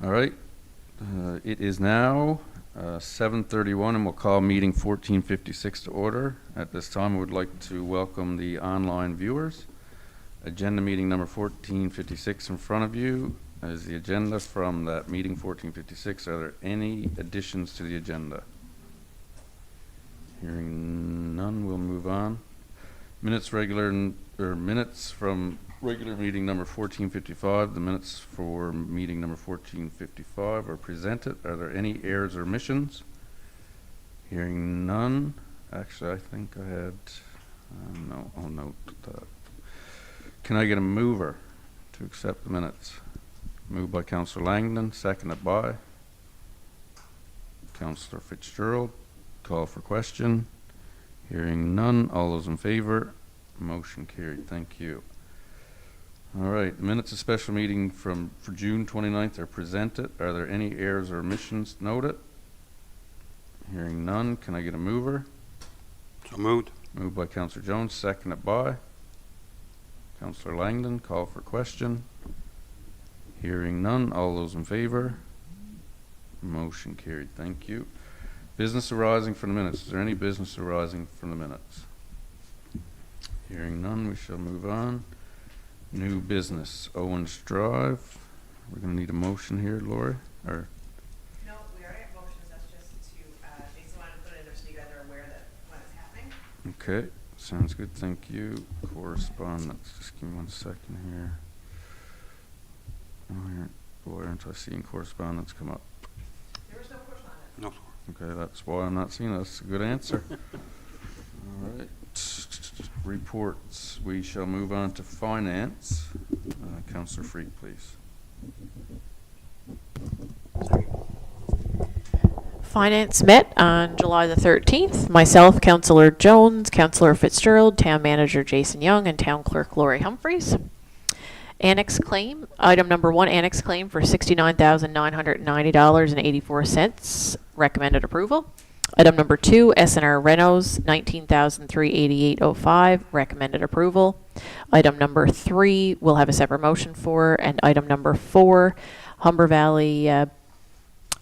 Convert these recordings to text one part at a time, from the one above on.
All right. It is now 7:31, and we'll call meeting 1456 to order. At this time, I would like to welcome the online viewers. Agenda meeting number 1456 in front of you is the agenda from that meeting 1456. Are there any additions to the agenda? Hearing none, we'll move on. Minutes from regular meeting number 1455. The minutes for meeting number 1455 are presented. Are there any errors or omissions? Hearing none. Actually, I think I had, no, I'll note that. Can I get a mover to accept the minutes? Moved by Councillor Langdon, seconded by Councillor Fitzgerald. Call for question. Hearing none. All those in favor? Motion carried. Thank you. All right. The minutes of special meeting for June 29th are presented. Are there any errors or omissions noted? Hearing none. Can I get a mover? So moved. Moved by Councillor Jones, seconded by Councillor Langdon. Call for question. Hearing none. All those in favor? Motion carried. Thank you. Business arising from the minutes. Is there any business arising from the minutes? Hearing none, we shall move on. New business, Owens Drive. We're going to need a motion here, Lori? Or no, we already have motions. That's just to, Jason wanted to put it in there so you guys are aware that when it's happening. okay, sounds good. Thank you. Correspondence. Just give me 1 second here. Oh, here. Boy, aren't I seeing correspondence come up? There was no correspondence. No. Okay, that's why I'm not seeing it. That's a good answer. All right. Reports. We shall move on to finance. Councillor Freak, please. Finance met on July the 13th. Myself, Councillor Jones, Councillor Fitzgerald, Town Manager Jason Young, and Town Clerk Lori Humphreys. Annex claim. Item number 1, annex claim for $69,990.84. Recommended approval. Item number 2, SNR Renos, $19,388.05. Recommended approval. Item number 3, we'll have a separate motion for. And item number 4, Humber Valley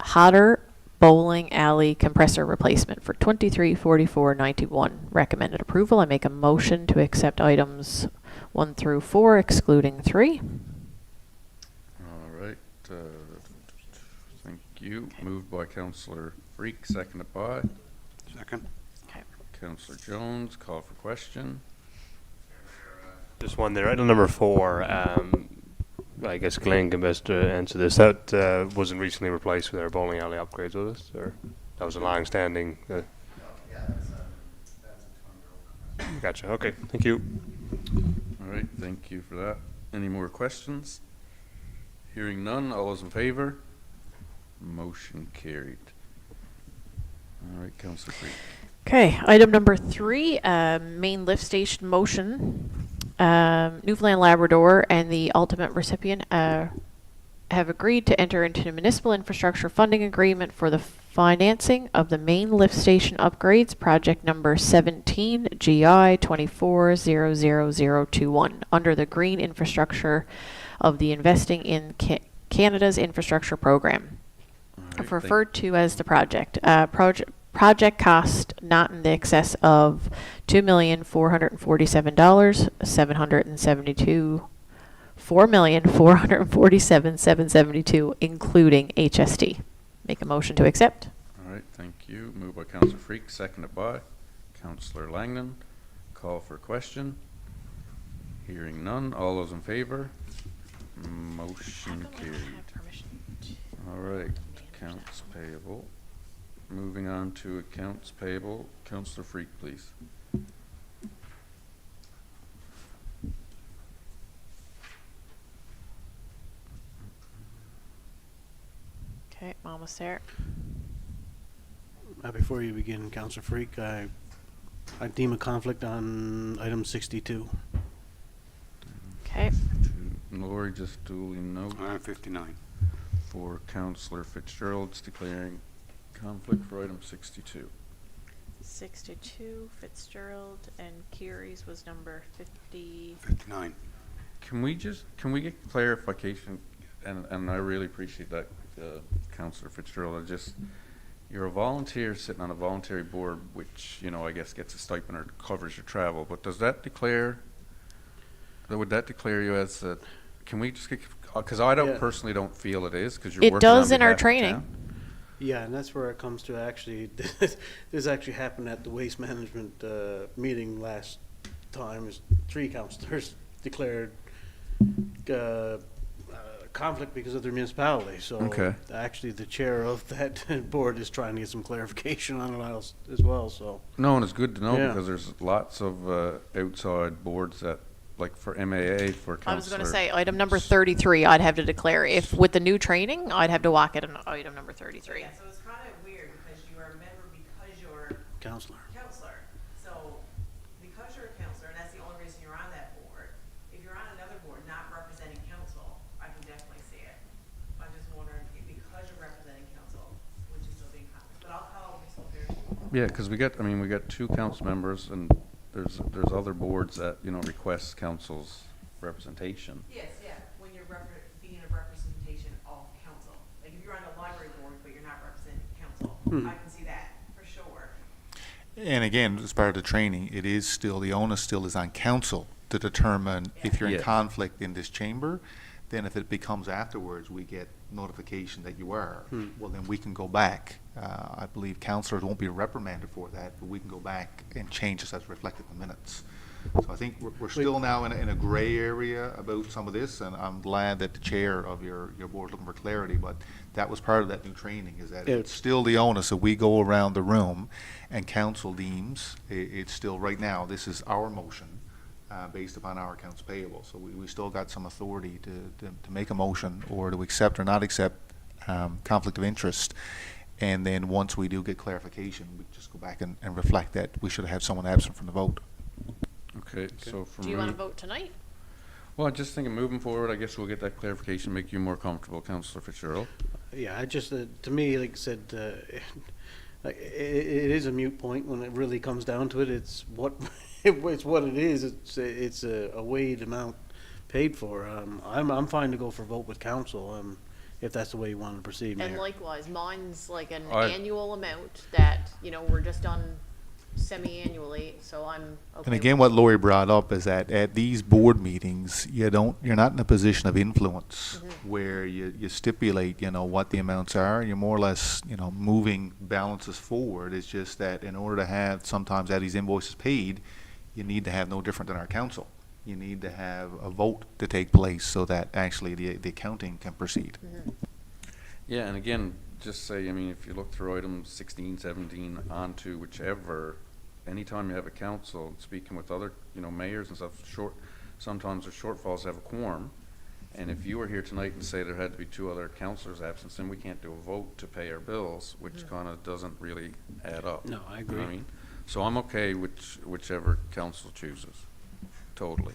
Hodder Bowling Alley compressor replacement for $23,4491. Recommended approval. I make a motion to accept items 1 through 4, excluding 3. All right. Thank you. Okay. Moved by Councillor Freak, seconded by Second. Okay. Councillor Jones. Call for question. Just one there. Item number 4. I guess Glenn can best answer this. That wasn't recently replaced with our bowling alley upgrades, was it? Or that was a long-standing. Yeah, that's a 20-year-old. Gotcha. Okay. Thank you. All right. Thank you for that. Any more questions? Hearing none. All those in favor? Motion carried. All right, Councillor Freak. Okay, item number 3, main lift station motion. Newfoundland Labrador and the ultimate recipient have agreed to enter into a municipal infrastructure funding agreement for the financing of the main lift station upgrades, project number 17 GI 2400021, under the Green Infrastructure of the Investing in Canada's Infrastructure Program. Right, referred to as the project. Project cost not in the excess of $2,447,772, $4,447,772, including HST. Make a motion to accept. All right, thank you. Moved by Councillor Freak, seconded by Councillor Langdon. Call for question. Hearing none. All those in favor? Motion carried. All right, accounts payable. Moving on to accounts payable. Councillor Freak, please. Okay, almost there. Before you begin, Councillor Freak, I deem a conflict on item 62. Okay. Lori, just duly note. 59. For Councillor Fitzgerald, it's declaring conflict for item 62. 62, Fitzgerald, and Keary's was number 59. Can we get clarification, and I really appreciate that Councillor Fitzgerald, you're a volunteer sitting on a voluntary board, which, I guess gets a stipend or covers your travel, but would that declare you as a, can we just get, because I Yeah. personally don't feel it is, because you're It working on does in our behalf of training. town. Yeah, and that's where it comes to actually, this actually happened at the waste management meeting last time, is 3 councillors declared conflict because of their municipality, so. Okay. Actually, the chair of that board is trying to get some clarification on it as well, so. No, and it's good to know Yeah. because there's lots of outside boards that, like for MAA, for councillor. I was going to say, item number 33, I'd have to declare. If with the new training, I'd have to walk it on item number 33. Yeah, so it's kind of weird because you are a member because you're Counselor. counselor. So because you're a counselor, and that's the only reason you're on that board, if you're on another board not representing council, I can definitely see it. I'm just wondering, if because you're representing council, would you still be in conflict? But I'll call Municipal Affairs. Yeah, because we got 2 council members, and there's other boards that, request council's representation. Yes, yeah, when you're being a representation of council. Like if you're on the library board, but you're not representing council, I can see that, for sure. And again, as part of the training, it is still, the onus still is on council to determine if you're in Yes. conflict in this chamber. Then if it becomes afterwards, we get notification that you are, well, then we can go back. I believe councillors won't be reprimanded for that, but we can go back and change this as reflected in the minutes. So I think we're still now in a gray area about some of this, and I'm glad that the chair of your board is looking for clarity, but that was part of that new training, is that it's still the onus if we go around the room and council deems, it's still, right now, this is our motion, based upon our accounts payable. So we still got some authority to make a motion or to accept or not accept conflict of interest. And then once we do get clarification, we just go back and reflect that we should have someone absent from the vote. Okay, so for Do you want to vote tonight? Well, I just think moving forward, I guess we'll get that clarification, make you more comfortable, Councillor Fitzgerald. Yeah, I just, to me, like I said, like, it is a moot point when it really comes down to it. It's what, it's what it is. It's a weighed amount paid for. I'm fine to go for vote with council, if that's the way you want to proceed, And Mayor. likewise, mine's like an I- annual amount that, we're just done semi-annually, so I'm okay. And again, what Lori brought up is that at these board meetings, you're not in a position of influence where you stipulate, what the amounts are. You're more or less, moving balances forward. It's just that in order to have, sometimes have these invoices paid, you need to have no different than our council. You need to have a vote to take place so that actually the accounting can proceed. Yeah, and again, just say, if you look through items 16, 17, onto whichever, anytime you have a council, speaking with other, mayors and stuff, sometimes there's shortfalls to have a quorum. And if you were here tonight and say there had to be 2 other councillors absent, then we can't do a vote to pay our bills, which kind of doesn't really add up. No, I You know what agree. So I'm okay whichever council chooses, totally.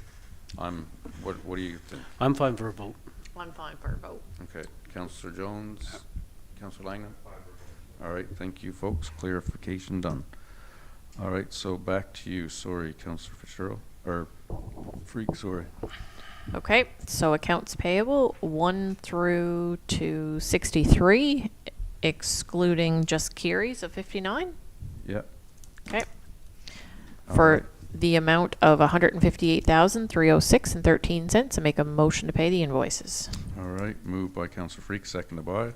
What do you think? I'm fine for a vote. I'm fine for a vote. Okay, Councillor Jones, Councillor Langdon? All right, thank you, folks. Clarification done. All right, so back to you. Sorry, Councillor Fitzgerald, or Freak, sorry. Okay, so accounts payable 1 through to 63, excluding just Kiri's of 59. Yeah. Okay. All For right. the amount of $158,306.13, I make a motion to pay the invoices. All right, moved by Councillor Freak, seconded by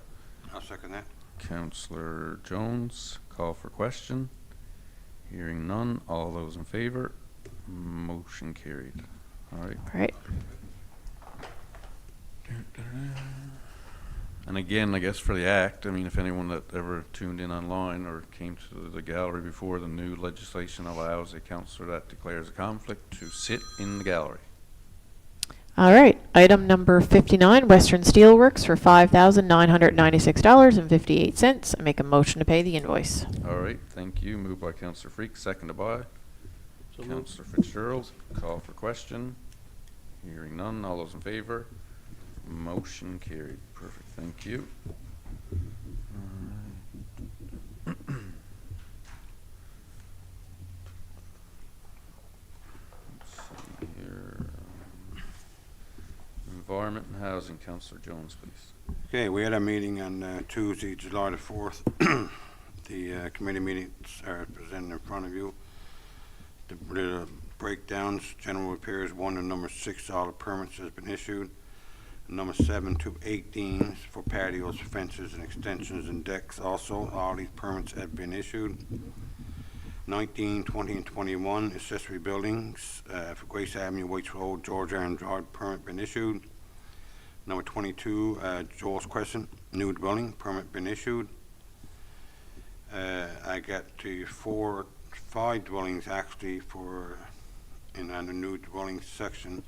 I'll second that. Councillor Jones. Call for question. Hearing none. All those in favor? Motion carried. All right. All right. And again, I guess for the act, if anyone that ever tuned in online or came to the gallery before, the new legislation allows a councillor that declares a conflict to sit in the gallery. All right. Item number 59, Western Steelworks for $5,996.58. I make a motion to pay the invoice. All right, thank you. Moved by Councillor Freak, seconded by So moved. Councillor Fitzgerald. Call for question. Hearing none. All those in favor? Motion carried. Perfect. Thank you. Let's see here. Environment and Housing, Councillor Jones, please. Okay, we had a meeting on Tuesday, July the 4th. The committee meetings are presented in front of you. The breakdowns, general repairs 1 to number 6, all the permits has been issued. Number 7 to 18 for patios, fences, and extensions and decks also, all these permits have been issued. 19, 20, and 21 accessory buildings for Grace Avenue, Whites Road, George Aaron Drive, permit been issued. Number 22, Joel's Crescent, new dwelling, permit been issued. I got to 5 dwellings actually in the new dwelling section.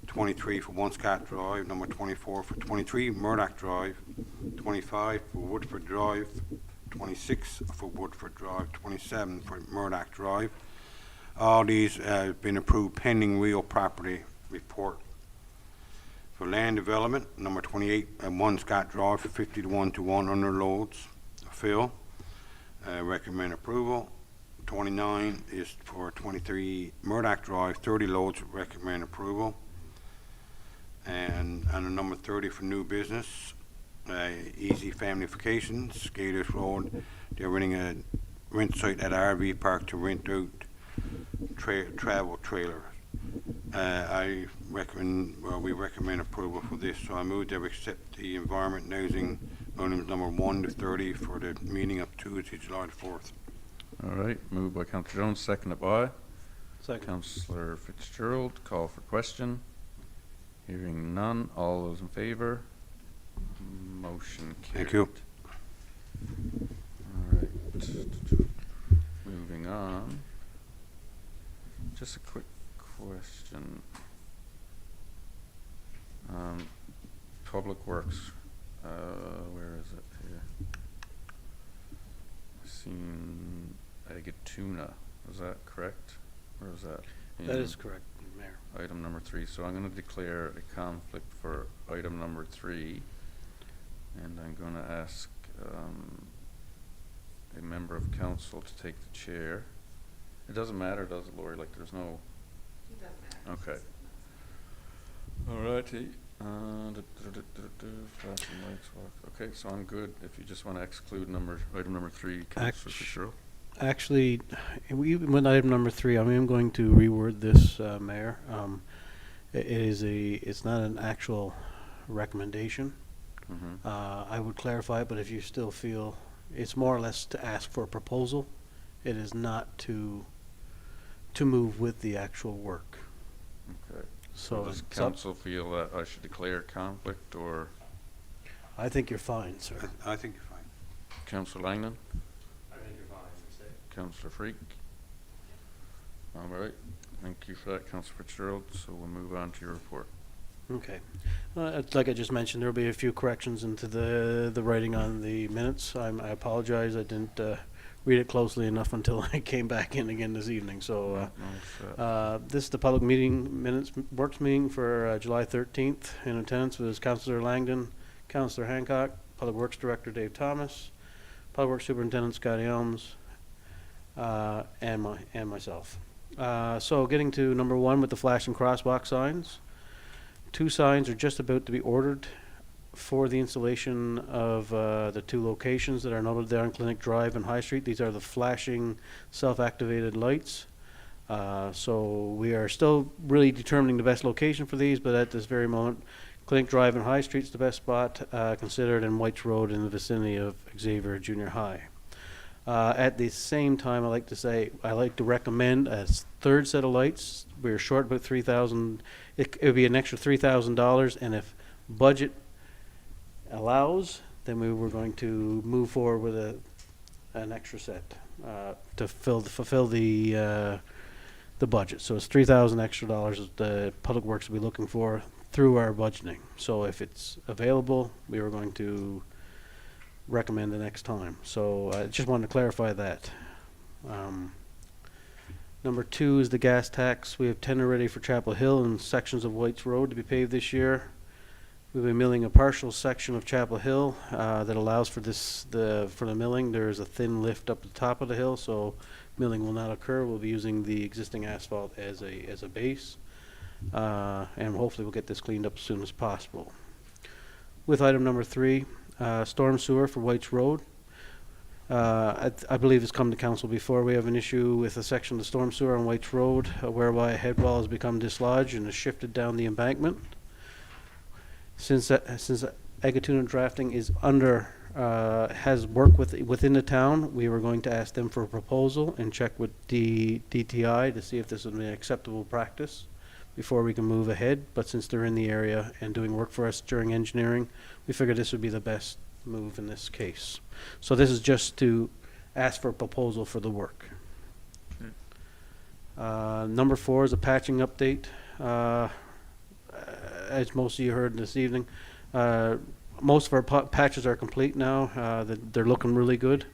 23 for One Scott Drive, number 24 for 23 Murdoch Drive, 25 for Woodford Drive, 26 for Woodford Drive, 27 for Murdoch Drive. All these have been approved pending real property report. For land development, number 28 One Scott Drive for 50 to 1 to 1 under loads. Fill, recommend approval. 29 is for 23 Murdoch Drive, 30 loads, recommend approval. And on the number 30 for new business, Easy Family Vacations, Gators Road, they're renting a rent site at RV Park to rent out travel trailers. We recommend approval for this, so I move that we accept the environment and housing items number 1 to 30 for the meeting of Tuesday, July the 4th. All right, moved by Councillor Jones, seconded by Second. Councillor Fitzgerald. Call for question. Hearing none. All those in favor? Motion carried. Thank you. All right. Moving on. Just a quick question. Public Works. Where is it here? Seen Agatuna. Is that correct? Or is that? That in is correct, Mayor. Item number 3. So I'm going to declare a conflict for item number 3. And I'm going to ask a member of council to take the chair. It doesn't matter, does it, Lori? Like, there's no... It doesn't matter. Okay. All righty. Flashing lights. Okay, so I'm good. If you just want to exclude item number 3, Councillor Fitzgerald. Actually, even with item number 3, I am going to reword this, Mayor. It's not an actual recommendation. Mm-hmm. I would clarify it, but if you still feel it's more or less to ask for a proposal, it is not to move with the actual work. Okay. So Does it's up- council feel that I should declare conflict, or I think you're fine, sir. I think you're fine. Councillor Langdon? I think you're fine, Councillor Freak? All right. Thank you for that, Councillor Fitzgerald. So we'll move on to your report. Okay. It's like I just mentioned, there'll be a few corrections into the writing on the minutes. I apologize, I didn't read it closely enough until I came back in again this evening. So this is the public meeting minutes works meeting for July 13th. In attendance was Councillor Langdon, Councillor Hancock, Public Works Director Dave Thomas, Public Works Superintendent Scotty Elms, and myself. So getting to number 1 with the flashing crosswalk signs. 2 signs are just about to be ordered for the installation of the 2 locations that are noted there on Clinic Drive and High Street. These are the flashing self-activated lights. So we are still really determining the best location for these, but at this very moment, Clinic Drive and High Street's the best spot considered, and Whites Road in the vicinity of Xavier Junior High. At the same time, I like to recommend a 3rd set of lights. We're short about $3,000. It would be an extra $3,000, and if budget allows, then we were going to move forward with an extra set to fulfill the budget. So it's $3,000 extra that the Public Works will be looking for through our budgeting. So if it's available, we were going to recommend the next time. So I just wanted to clarify that. Number 2 is the gas tax. We have tender ready for Chapel Hill and sections of Whites Road to be paved this year. We'll be milling a partial section of Chapel Hill that allows for the milling. There is a thin lift up the top of the hill, so milling will not occur. We'll be using the existing asphalt as a base, and hopefully we'll get this cleaned up as soon as possible. with item number 3, storm sewer for White's Road. I believe it's come to council before. We have an issue with a section of the storm sewer on White's Road whereby a head wall has become dislodged and is shifted down the embankment. Since Agatuna Drafting is has work within the town, we were going to ask them for a proposal and check with the DTI to see if this would be an acceptable practice before we can move ahead. But since they're in the area and doing work for us during engineering, we figured this would be the best move in this case. So this is just to ask for a proposal for the work. Number 4 is a patching update. As most of you heard this evening, most of our patches are complete now. They're looking really good.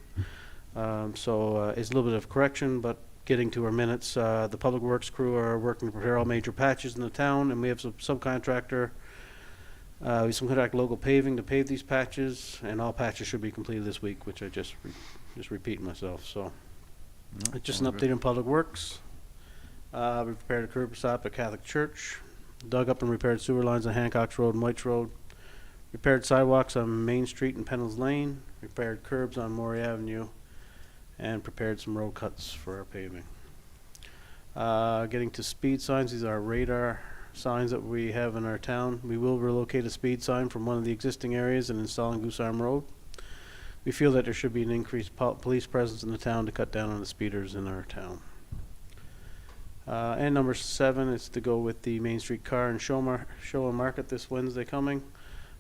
So it's a little bit of correction, but getting to our minutes, the public works crew are working to prepare all major patches in the town, and we have some subcontractor. We subcontract local paving to pave these patches, and all patches should be completed this week, which I just repeating myself. So it's just an update on public works. We prepared a curb stop at Catholic Church, dug up and repaired sewer lines on Hancock's Road and White's Road, repaired sidewalks on Main Street and Pennell's Lane, repaired curbs on Maury Avenue, and prepared some road cuts for our paving. Getting to speed signs, these are radar signs that we have in our town. We will relocate a speed sign from one of the existing areas and install on Goose Arm Road. We feel that there should be an increased police presence in the town to cut down on the speeders in our town. And number 7 is to go with the Main Street Car and Show and Market this Wednesday coming.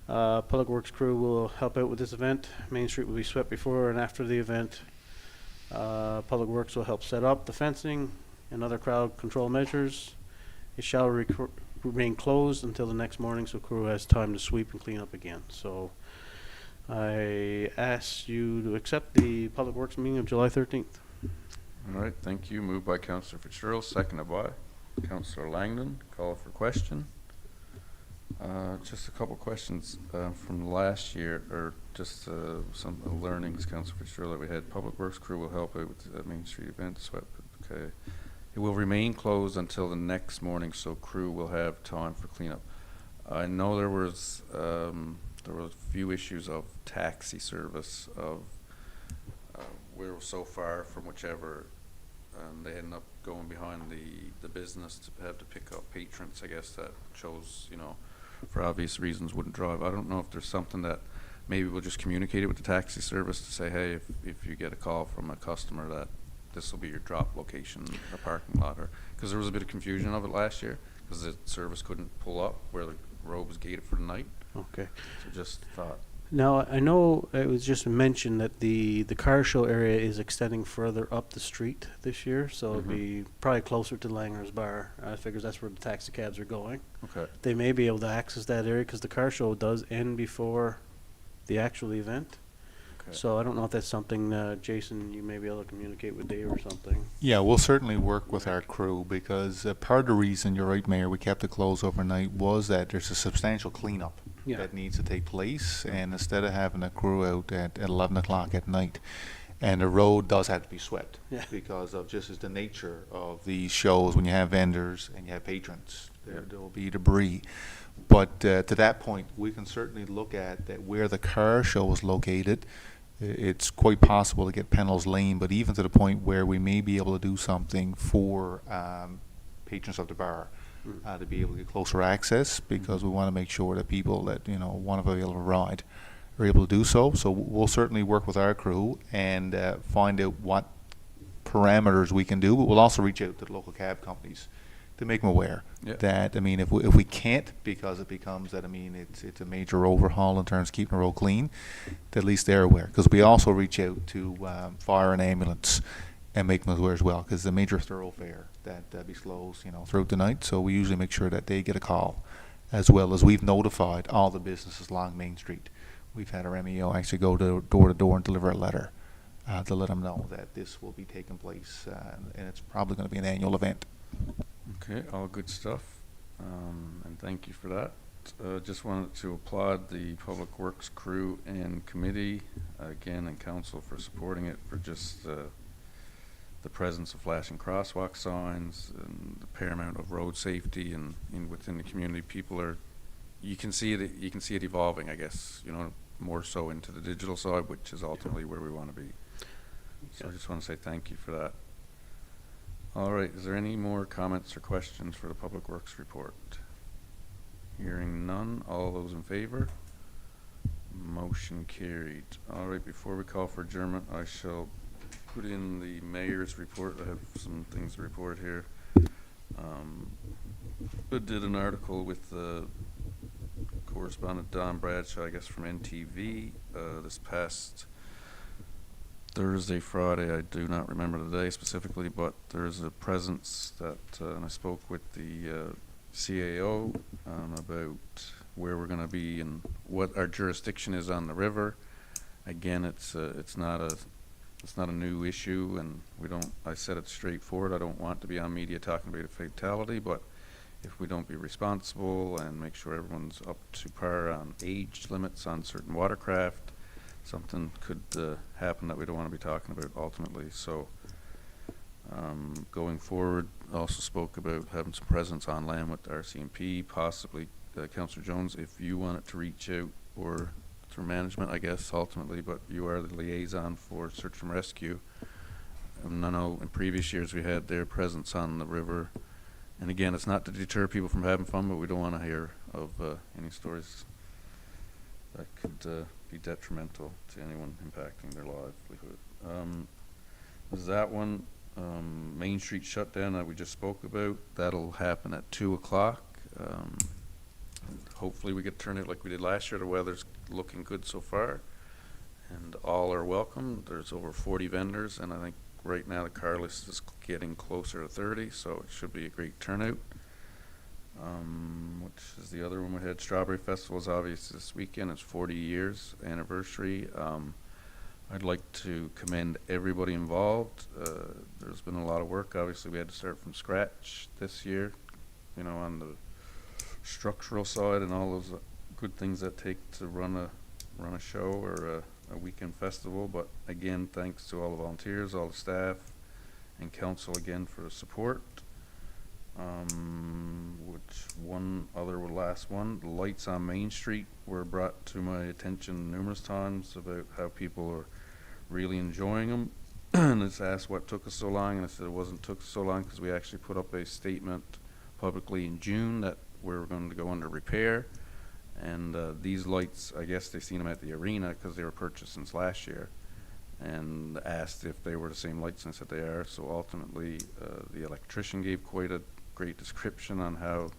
Public Works crew will help out with this event. Main Street will be swept before and after the event. Public Works will help set up the fencing and other crowd control measures. It shall remain closed until the next morning, so crew has time to sweep and clean up again. So I ask you to accept the Public Works meeting of July 13th. All right, thank you. Moved by Councillor Fitzgerald, seconded by Councillor Langdon. Call for question. Just a couple questions from last year, or just some learnings, Councillor Fitzgerald, that we had. Public Works crew will help out with the Main Street event swept. Okay. It will remain closed until the next morning, so crew will have time for cleanup. I know there was a few issues of taxi service of we're so far from whichever they ended up going behind the business to have to pick up patrons, I guess, that chose, for obvious reasons wouldn't drive. I don't know if there's something that maybe we'll just communicate it with the taxi service to say, hey, if you get a call from a customer that this will be your drop location, a parking lot, or because there was a bit of confusion of it last year because the service couldn't pull up where the road was gated for the night. Okay. So just thought. Now, I know it was just mentioned that the car show area is extending further up the street this year, so it'll be probably closer to Langer's Bar. I figure that's where the taxi cabs are going. Okay. They may be able to access that area because the car show does end before the actual event. Okay. So I don't know if that's something, Jason, you may be able to communicate with Dave or something. Yeah, we'll certainly work with our crew because part of the reason, you're right, Mayor, we kept it closed overnight was that there's a substantial cleanup that needs to take place, and instead of having a crew out at 11 o'clock at night, and the road does have to be swept because of just as the nature of these shows when you have vendors and you have patrons, there will be debris. But to that point, we can certainly look at that where the car show is located. It's quite possible to get Pennell's Lane, but even to the point where we may be able to do something for patrons of the bar to be able to get closer access, because we want to make sure that people that want to be able to ride are able to do so. So we'll certainly work with our crew and find out what parameters we can do. But we'll also reach out to the local cab companies to make them aware that, if we can't, because it becomes that, it's a major overhaul in terms of keeping the road clean, that at least they're aware. Because we also reach out to fire and ambulance and make them aware as well, because the major thoroughfare that be slows, throughout the night. So we usually make sure that they get a call, as well as we've notified all the businesses along Main Street. We've had our MEO actually go to door and deliver a letter to let them know that this will be taking place, and it's probably going to be an annual event. Okay, all good stuff, and thank you for that. Just wanted to applaud the Public Works crew and committee again, and council for supporting it, for just the presence of flashing crosswalk signs and the paramount of road safety and within the community. People are, you can see it evolving, I guess, more so into the digital side, which is ultimately where we want to be. So I just want to say thank you for that. All right, is there any more comments or questions for the Public Works report? Hearing none, all those in favor? Motion carried. All right, before we call for adjournment, I shall put in the mayor's report. I have some things to report here. I did an article with correspondent Don Bradshaw, I guess from NTV, this past Thursday, Friday. I do not remember the day specifically, but there's a presence that, and I spoke with the CAO about where we're going to be and what our jurisdiction is on the river. Again, it's not a new issue, and I said it straightforward. I don't want to be on media talking about a fatality, but if we don't be responsible and make sure everyone's up to par on age limits on certain watercraft, something could happen that we don't want to be talking about ultimately. So going forward, also spoke about having some presence on land with RCMP, possibly Councillor Jones, if you wanted to reach out, or through management, I guess, ultimately, but you are the liaison for search and rescue. I know in previous years we had their presence on the river. And again, it's not to deter people from having fun, but we don't want to hear of any stories that could be detrimental to anyone impacting their livelihood. There's that one. Main Street shutdown that we just spoke about. That'll happen at 2 o'clock. Hopefully we get turned out like we did last year. The weather's looking good so far, and all are welcome. There's over 40 vendors, and I think right now the car list is getting closer to 30, so it should be a great turnout. Which is the other one we had. Strawberry Festival is obviously this weekend. It's 40 years anniversary. I'd like to commend everybody involved. There's been a lot of work. Obviously we had to start from scratch this year, on the structural side and all those good things that take to run a show or a weekend festival. But again, thanks to all the volunteers, all the staff, and council again for the support. Which one other last one, the lights on Main Street were brought to my attention numerous times about how people are really enjoying them. And it's asked what took us so long, and I said it wasn't took so long because we actually put up a statement publicly in June that we're going to go under repair. And these lights, I guess they seen them at the arena because they were purchased since last year, and asked if they were the same lights, and I said they are. So ultimately the electrician gave quite a great description on how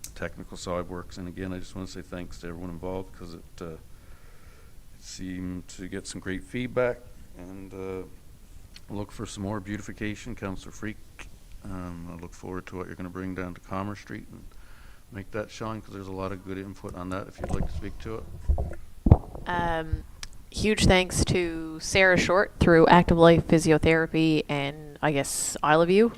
the technical side works. And again, I just want to say thanks to everyone involved, because it seemed to get some great feedback, and look for some more beautification. Councillor Freak, I look forward to what you're going to bring down to Commerce Street and make that shine, because there's a lot of good input on that if you'd like to speak to it. Huge thanks to Sarah Short through Active Life Physiotherapy, and I guess all of you,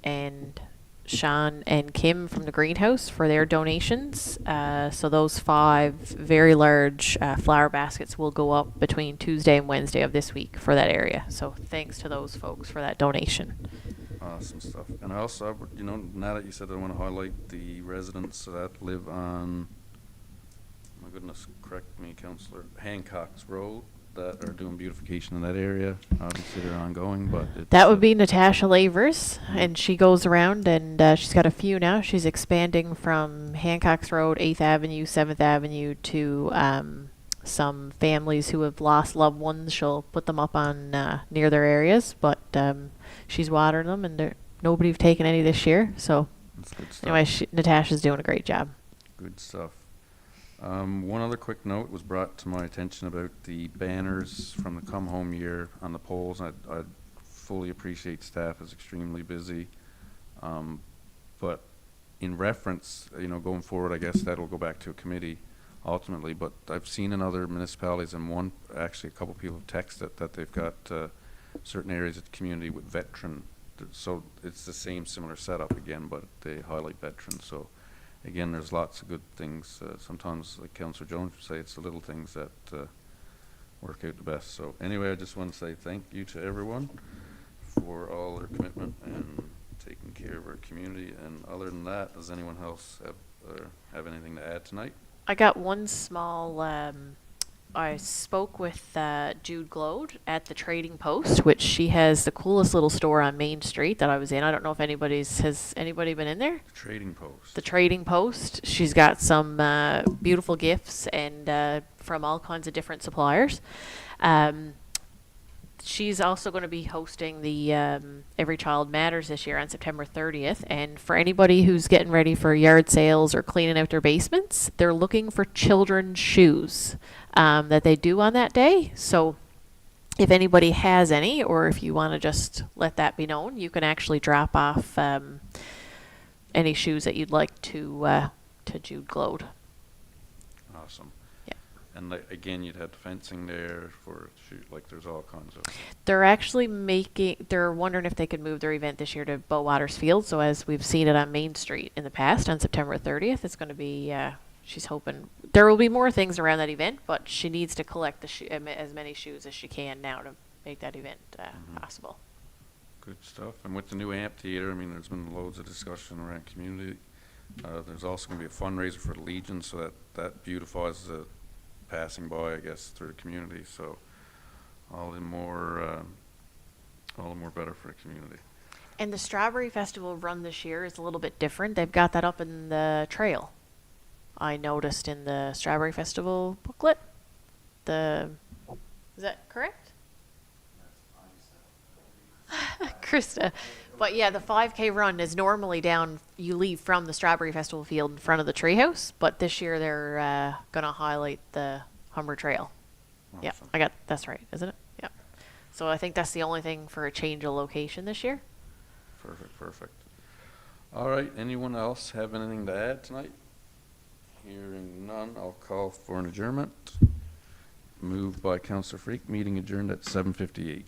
and Sean and Kim from the greenhouse for their donations. So those 5 very large flower baskets will go up between Tuesday and Wednesday of this week for that area. So thanks to those folks for that donation. Awesome stuff. And I also, now that you said, I want to highlight the residents that live on, my goodness, correct me, Councillor, Hancock's Road, that are doing beautification in that area. Obviously they're ongoing, but it's, That would be Natasha Lavers, and she goes around, and she's got a few now. She's expanding from Hancock's Road, 8th Avenue, 7th Avenue to some families who have lost loved ones. She'll put them up on near their areas, but she's watering them, and nobody's taken any this year. So that's good stuff. anyway, Natasha's doing a great job. Good stuff. One other quick note was brought to my attention about the banners from the Come Home year on the poles. I fully appreciate staff is extremely busy, but in reference, going forward, I guess that'll go back to a committee ultimately. But I've seen in other municipalities, and actually a couple people have texted that they've got certain areas of the community with veteran. So it's the same similar setup again, but they highlight veterans. So again, there's lots of good things. Sometimes, like Councillor Jones would say, it's the little things that work out the best. So anyway, I just want to say thank you to everyone for all their commitment and taking care of our community. And other than that, does anyone else have counselor have anything to add tonight? I got one small, I spoke with Jude Glode at the Trading Post, which she has the coolest little store on Main Street that I was in. I don't know if has anybody been in there? Trading Post. The Trading Post. She's got some beautiful gifts and from all kinds of different suppliers. She's also going to be hosting the Every Child Matters this year on September 30th. And for anybody who's getting ready for yard sales or cleaning out their basements, they're looking for children's shoes that they do on that day. So if anybody has any, or if you want to just let that be known, you can actually drop off any shoes that you'd like to Jude Glode. Awesome. Yeah. And again, you'd have fencing there for shoot, like there's all kinds of. They're actually they're wondering if they could move their event this year to Bowwaters Field. So as we've seen it on Main Street in the past on September 30th, it's going to be, she's hoping, there will be more things around that event, but she needs to collect as many shoes as she can now to make that event possible. Good stuff. And with the new amphitheater, I mean, there's been loads of discussion around community. There's also going to be a fundraiser for the Legion, so that beautifies the passing by, I guess, through the community. So all the more better for the community. And the Strawberry Festival run this year is a little bit different. They've got that up in the trail. I noticed in the Strawberry Festival booklet. Is that correct? Krista. But yeah, the 5K run is normally down, you leave from the Strawberry Festival field in front of the treehouse, but this year they're going to highlight the Humber Trail. Yeah, Awesome. that's right, isn't it? Yeah. So I think that's the only thing for a change of location this year. Perfect. All right, anyone else have anything to add tonight? Hearing none, I'll call for an adjournment. Moved by Councillor Freak, meeting adjourned at 7:58.